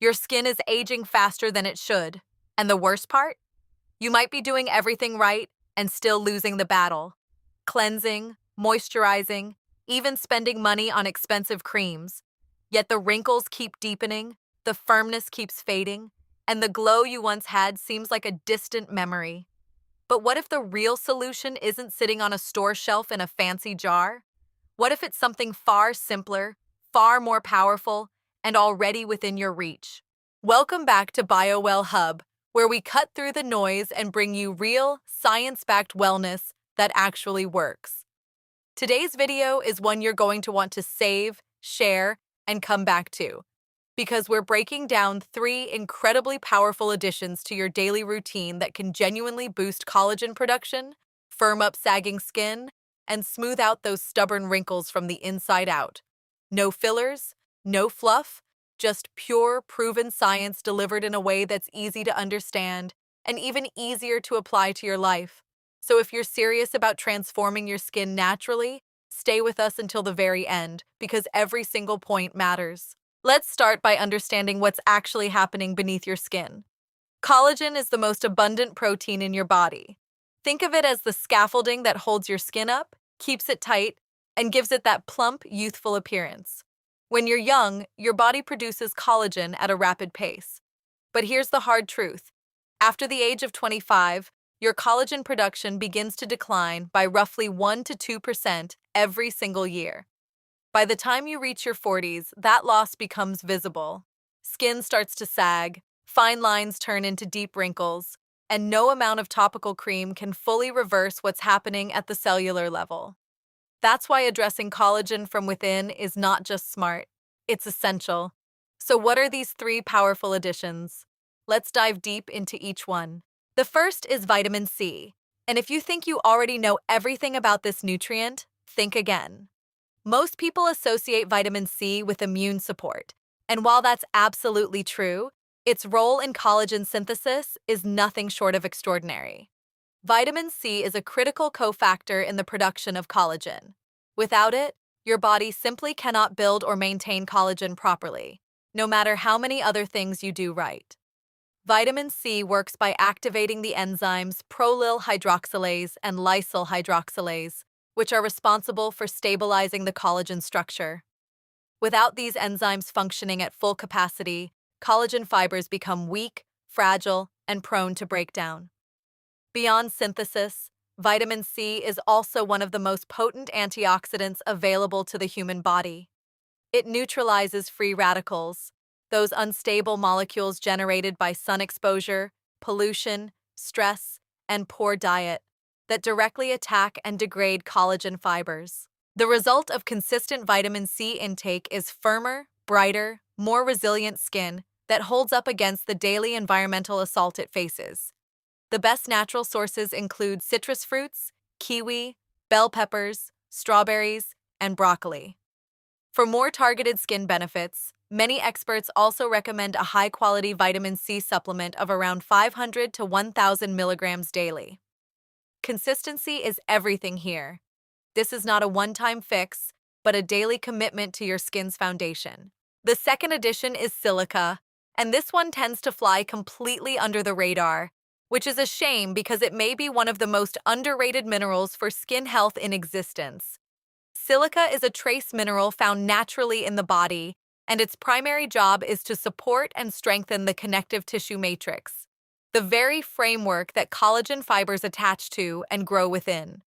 Your skin is aging faster than it should. And the worst part? You might be doing everything right and still losing the battle. Cleansing, moisturizing, even spending money on expensive creams. Yet the wrinkles keep deepening, the firmness keeps fading, and the glow you once had seems like a distant memory. But what if the real solution isn't sitting on a store shelf in a fancy jar? What if it's something far simpler, far more powerful, and already within your reach? Welcome back to BioWell Hub, where we cut through the noise and bring you real, science-backed wellness that actually works. Today's video is one you're going to want to save, share, and come back to, because we're breaking down 3 incredibly powerful additions to your daily routine that can genuinely boost collagen production, firm up sagging skin, and smooth out those stubborn wrinkles from the inside out. No fillers, no fluff, just pure, proven science delivered in a way that's easy to understand and even easier to apply to your life. So if you're serious about transforming your skin naturally, stay with us until the very end, because every single point matters. Let's start by understanding what's actually happening beneath your skin. Collagen is the most abundant protein in your body. Think of it as the scaffolding that holds your skin up, keeps it tight, and gives it that plump, youthful appearance. When you're young, your body produces collagen at a rapid pace. But here's the hard truth. After the age of 25, your collagen production begins to decline by roughly 1 to 2% every single year. By the time you reach your 40s, that loss becomes visible. Skin starts to sag, fine lines turn into deep wrinkles, and no amount of topical cream can fully reverse what's happening at the cellular level. That's why addressing collagen from within is not just smart, it's essential. So what are these 3 powerful additions? Let's dive deep into each one. The first is vitamin C, and if you think you already know everything about this nutrient, think again. Most people associate vitamin C with immune support, and while that's absolutely true, its role in collagen synthesis is nothing short of extraordinary. Vitamin C is a critical cofactor in the production of collagen. Without it, your body simply cannot build or maintain collagen properly, no matter how many other things you do right. Vitamin C works by activating the enzymes prolyl hydroxylase and lysyl hydroxylase, which are responsible for stabilizing the collagen structure. Without these enzymes functioning at full capacity, collagen fibers become weak, fragile, and prone to breakdown. Beyond synthesis, vitamin C is also one of the most potent antioxidants available to the human body. It neutralizes free radicals, those unstable molecules generated by sun exposure, pollution, stress, and poor diet, that directly attack and degrade collagen fibers. The result of consistent vitamin C intake is firmer, brighter, more resilient skin that holds up against the daily environmental assault it faces. The best natural sources include citrus fruits, kiwi, bell peppers, strawberries, and broccoli. For more targeted skin benefits, many experts also recommend a high-quality vitamin C supplement of around 500 to 1,000 milligrams daily. Consistency is everything here. This is not a one-time fix, but a daily commitment to your skin's foundation. The second addition is silica, and this one tends to fly completely under the radar, which is a shame because it may be one of the most underrated minerals for skin health in existence. Silica is a trace mineral found naturally in the body, and its primary job is to support and strengthen the connective tissue matrix, the very framework that collagen fibers attach to and grow within.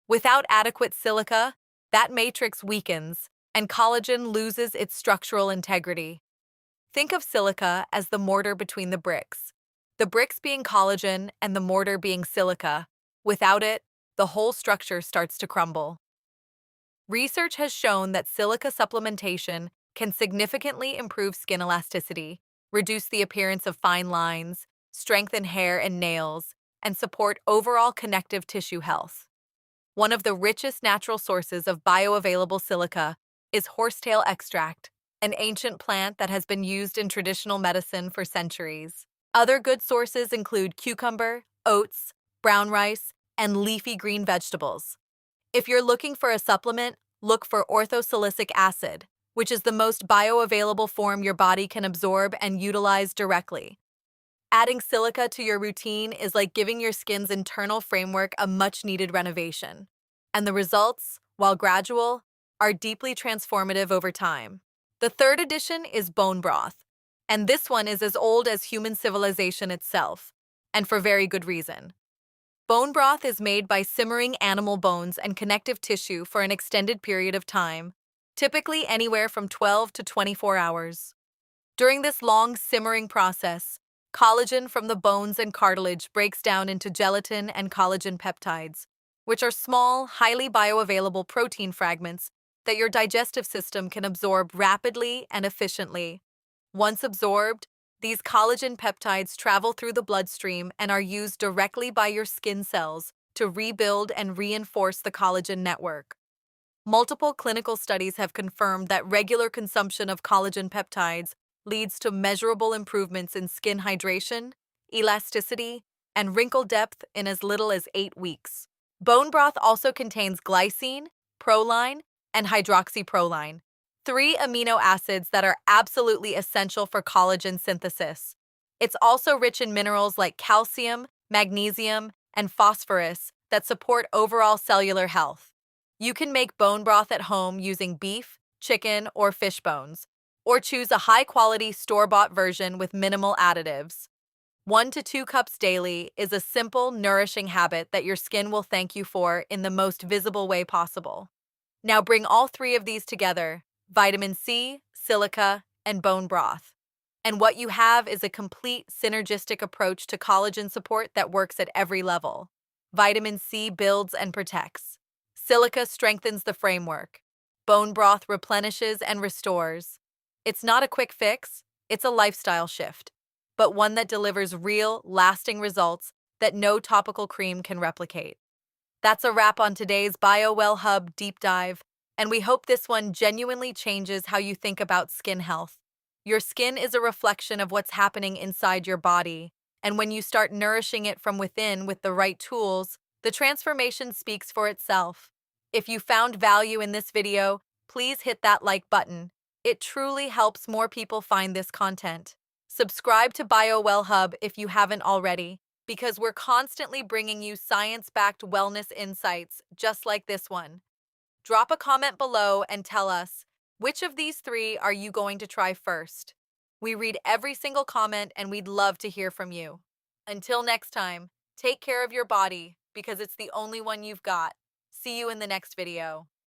Without adequate silica, that matrix weakens, and collagen loses its structural integrity. Think of silica as the mortar between the bricks being collagen and the mortar being silica. Without it, the whole structure starts to crumble. Research has shown that silica supplementation can significantly improve skin elasticity, reduce the appearance of fine lines, strengthen hair and nails, and support overall connective tissue health. One of the richest natural sources of bioavailable silica is horsetail extract, an ancient plant that has been used in traditional medicine for centuries. Other good sources include cucumber, oats, brown rice, and leafy green vegetables. If you're looking for a supplement, look for orthosilicic acid, which is the most bioavailable form your body can absorb and utilize directly. Adding silica to your routine is like giving your skin's internal framework a much-needed renovation. And the results, while gradual, are deeply transformative over time. The third addition is bone broth, and this one is as old as human civilization itself, and for very good reason. Bone broth is made by simmering animal bones and connective tissue for an extended period of time, typically anywhere from 12 to 24 hours. During this long simmering process, collagen from the bones and cartilage breaks down into gelatin and collagen peptides, which are small, highly bioavailable protein fragments that your digestive system can absorb rapidly and efficiently. Once absorbed, these collagen peptides travel through the bloodstream and are used directly by your skin cells to rebuild and reinforce the collagen network. Multiple clinical studies have confirmed that regular consumption of collagen peptides leads to measurable improvements in skin hydration, elasticity, and wrinkle depth in as little as 8 weeks. Bone broth also contains glycine, proline, and hydroxyproline, 3 amino acids that are absolutely essential for collagen synthesis. It's also rich in minerals like calcium, magnesium, and phosphorus that support overall cellular health. You can make bone broth at home using beef, chicken, or fish bones, or choose a high-quality store-bought version with minimal additives. 1 to 2 cups daily is a simple, nourishing habit that your skin will thank you for in the most visible way possible. Now bring all 3 of these together: vitamin C, silica, and bone broth. And what you have is a complete synergistic approach to collagen support that works at every level. Vitamin C builds and protects. Silica strengthens the framework. Bone broth replenishes and restores. It's not a quick fix, it's a lifestyle shift, but one that delivers real, lasting results that no topical cream can replicate. That's a wrap on today's BioWell Hub deep dive, and we hope this one genuinely changes how you think about skin health. Your skin is a reflection of what's happening inside your body, and when you start nourishing it from within with the right tools, the transformation speaks for itself. If you found value in this video, please hit that like button. It truly helps more people find this content. Subscribe to BioWell Hub if you haven't already, because we're constantly bringing you science-backed wellness insights just like this one. Drop a comment below and tell us, which of these 3 are you going to try first? We read every single comment and we'd love to hear from you. Until next time, take care of your body because it's the only one you've got. See you in the next video.